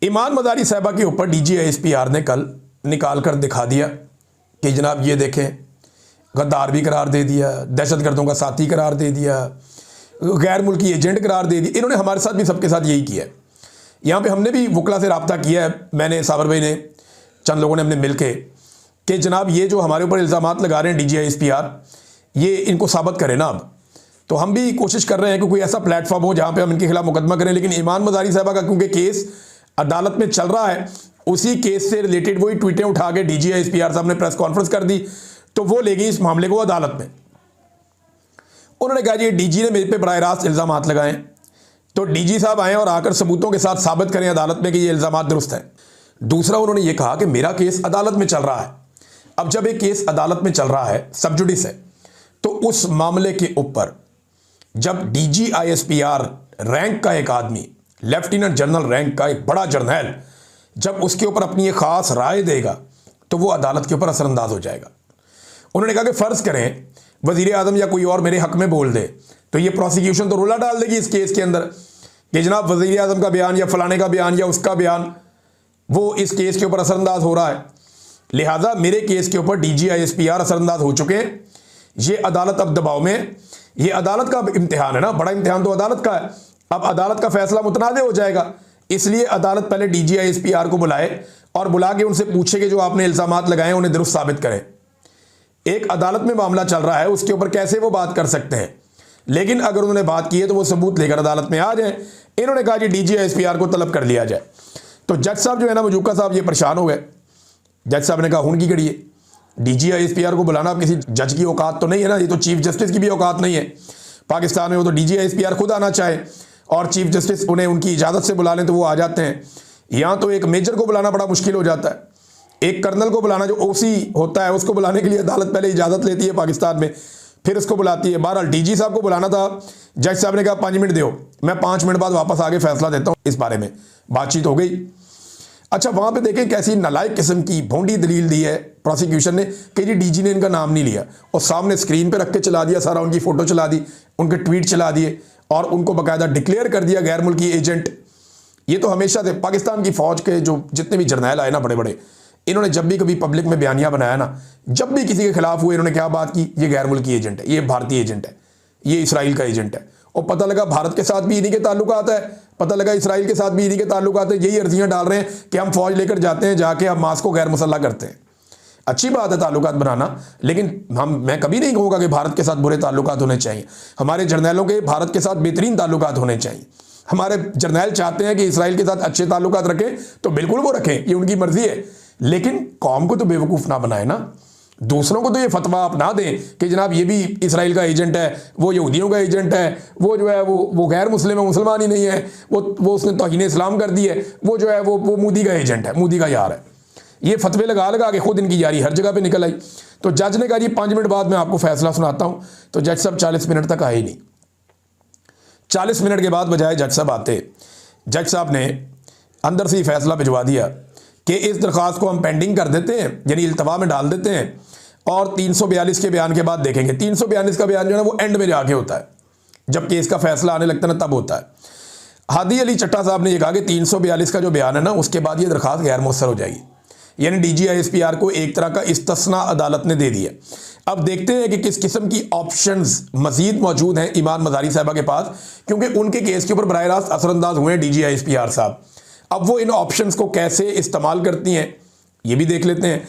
ईमान मदारी साहिबा के ऊपर DGISPR ने कल निकाल कर दिखा दिया कि जनाब ये देखें, गद्दार भी करार दे दिया, दहशतगर्दों का साथी करार दे दिया, गैर मुल्की एजेंट करार दे दिया। इन्होंने हमारे साथ भी सबके साथ यही किया है। यहाँ पे हमने भी वकला से रब्ता किया है, मैंने, साबर भाई ने, चंद लोगों ने हमने मिल के, कि जनाब ये जो हमारे ऊपर इल्ज़ामात लगा रहे हैं DGISPR, ये इनको साबित करें ना। अब तो हम भी कोशिश कर रहे हैं कि कोई ऐसा प्लेटफॉर्म हो जहाँ पे हम इनके खिलाफ मुकदमा करें। लेकिन ईमान मदारी साहिबा का क्योंकि केस अदालत में चल रहा है, उसी केस से रिलेटेड वही ट्वीटें उठा के DGISPR साहब ने प्रेस कॉन्फ्रेंस कर दी, तो वो ले गई इस मामले को अदालत में। उन्होंने कहा जी DG ने मेरे पे बराह रास्त इल्ज़ामात लगाए, तो DG साहब आए और आकर सबूतों के साथ साबित करें अदालत में कि ये इल्ज़ामात दुरुस्त है। दूसरा, उन्होंने ये कहा कि मेरा केस अदालत में चल रहा है। अब जब एक केस अदालत में चल रहा है, सब जुडिस है, तो उस मामले के ऊपर जब DGISPR रैंक का एक आदमी, लेफ्टिनेंट जनरल रैंक का एक बड़ा जर्नैल, जब उसके ऊपर अपनी एक खास राय देगा तो वो अदालत के ऊपर असरअंदाज हो जाएगा। उन्होंने कहा कि फ़र्ज़ करें वज़ीर आज़म या कोई और मेरे हक में बोल दे, तो ये प्रोसिक्यूशन तो रोला डाल देगी इस केस के अंदर कि जनाब वज़ीर आज़म का बयान या फलाने का बयान या उसका बयान वो इस केस के ऊपर असरअंदाज हो रहा है। लिहाजा मेरे केस के ऊपर DGISPR असरअंदाज हो चुके हैं। ये अदालत अब दबाव में है। ये अदालत का इम्तिहान है ना, बड़ा इम्तिहान तो अदालत का है। अब अदालत का फैसला मुतनाज़ हो जाएगा, इसलिए अदालत पहले DGISPR को बुलाए और बुला के उनसे पूछे कि जो आपने इल्ज़ामात लगाए उन्हें दुरुस्त साबित करें। एक अदालत में मामला चल रहा है, उसके ऊपर कैसे वो बात कर सकते हैं? लेकिन अगर उन्होंने बात की है तो वो सबूत लेकर अदालत में आ जाए। इन्होंने कहा कि DGISPR को तलब कर लिया जाए। तो जज साहब जो है ना, मजूका साहब, ये परेशान हो गए। जज साहब ने कहा हुन की कड़ी है, DGISPR को बुलाना अब किसी जज की औकात तो नहीं है ना, ये तो चीफ जस्टिस की भी औकात नहीं है पाकिस्तान में। वो तो DGISPR खुद आना चाहे और चीफ जस्टिस उन्हें उनकी इजाज़त से बुला लें तो वो आ जाते हैं। यहाँ तो एक मेजर को बुलाना बड़ा मुश्किल हो जाता है, एक कर्नल को बुलाना, जो OC होता है, उसको बुलाने के लिए अदालत पहले इजाज़त लेती है पाकिस्तान में, फिर उसको बुलाती है। बहरहाल DG साहब को बुलाना था। जज साहब ने कहा 5 मिनट दो, मैं 5 मिनट बाद वापस आके फैसला देता हूँ। इस बारे में बातचीत हो गई। अच्छा, वहाँ पे देखें कैसी नालायक किस्म की भोंडी दलील दी है प्रोसिक्यूशन ने कि जी DG ने इनका नाम नहीं लिया, और सामने स्क्रीन पे रख के चला दिया, सारा उनकी फ़ोटो चला दी, उनके ट्वीट चला दिए और उनको बाकायदा डिक्लेयर कर दिया गैर मुल्की एजेंट। ये तो हमेशा से पाकिस्तान की फ़ौज के जो जितने भी जर्नैल आए ना बड़े बड़े, इन्होंने जब भी कभी पब्लिक में बयानिया बनाया ना, जब भी किसी के खिलाफ हुए, इन्होंने क्या बात की? ये गैर मुल्की एजेंट है, ये भारतीय एजेंट है, ये इसराइल का एजेंट है। और पता लगा भारत के साथ भी इन्हीं के ताल्लुकात है, पता लगा इसराइल के साथ भी इन्हीं के ताल्लुकात है। यही अर्जियां डाल रहे हैं कि हम फौज लेकर जाते हैं, जाके हम मास को गैर मुसल्लह करते हैं। अच्छी बात है ताल्लुकात बनाना, लेकिन मैं कभी नहीं कहूँगा कि भारत के साथ बुरे ताल्लुकात होने चाहिए। हमारे जर्नैलों के भारत के साथ बेहतरीन ताल्लुकात होने चाहिए। हमारे जर्नैल चाहते हैं कि इसराइल के साथ अच्छे ताल्लुकात रखें तो बिल्कुल वो रखें, ये उनकी मर्जी है। लेकिन कौम को तो बेवकूफ़ ना बनाए ना, दूसरों को तो ये फतवा अपना दें कि जनाब ये भी इसराइल का एजेंट है, वो यहूदियों का एजेंट है, वो जो है वो गैर मुस्लिम है, मुसलमान ही नहीं है, वो उसने तौहीन इस्लाम कर दी है, वो जो है वो मोदी का एजेंट है, मोदी का यार है। ये फतवे लगा लगा के खुद इनकी यारी हर जगह पे निकल आई। तो जज ने कहा जी 5 मिनट बाद मैं आपको फैसला सुनाता हूँ। तो जज साहब 40 मिनट तक आए ही नहीं। 40 मिनट के बाद बजाय जज साहब आते, जज साहब ने अंदर से ही फैसला भिजवा दिया कि इस दरख्वास्त को हम पेंडिंग कर देते हैं, यानी इल्तवा में डाल देते हैं, और 342 के बयान के बाद देखेंगे। 342 का बयान जो है ना वो एंड में जाके होता है, जब केस का फैसला आने लगता है ना तब होता है। हादी अली चट्टा साहब ने यह कहा कि 342 का जो बयान है ना, उसके बाद ये दरख्वास्त गैर मुअस्सर हो जाएगी, यानी DGISPR को एक तरह का इस्तिस्ना अदालत ने दे दिया। अब देखते हैं कि किस किस्म की ऑप्शंस मजीद मौजूद हैं ईमान मदारी साहिबा के पास, क्योंकि उनके केस के ऊपर बराह रास्त असरअंदाज हुए हैं DGISPR साहब। अब वो इन ऑप्शंस को कैसे इस्तेमाल करती हैं ये भी देख लेते हैं।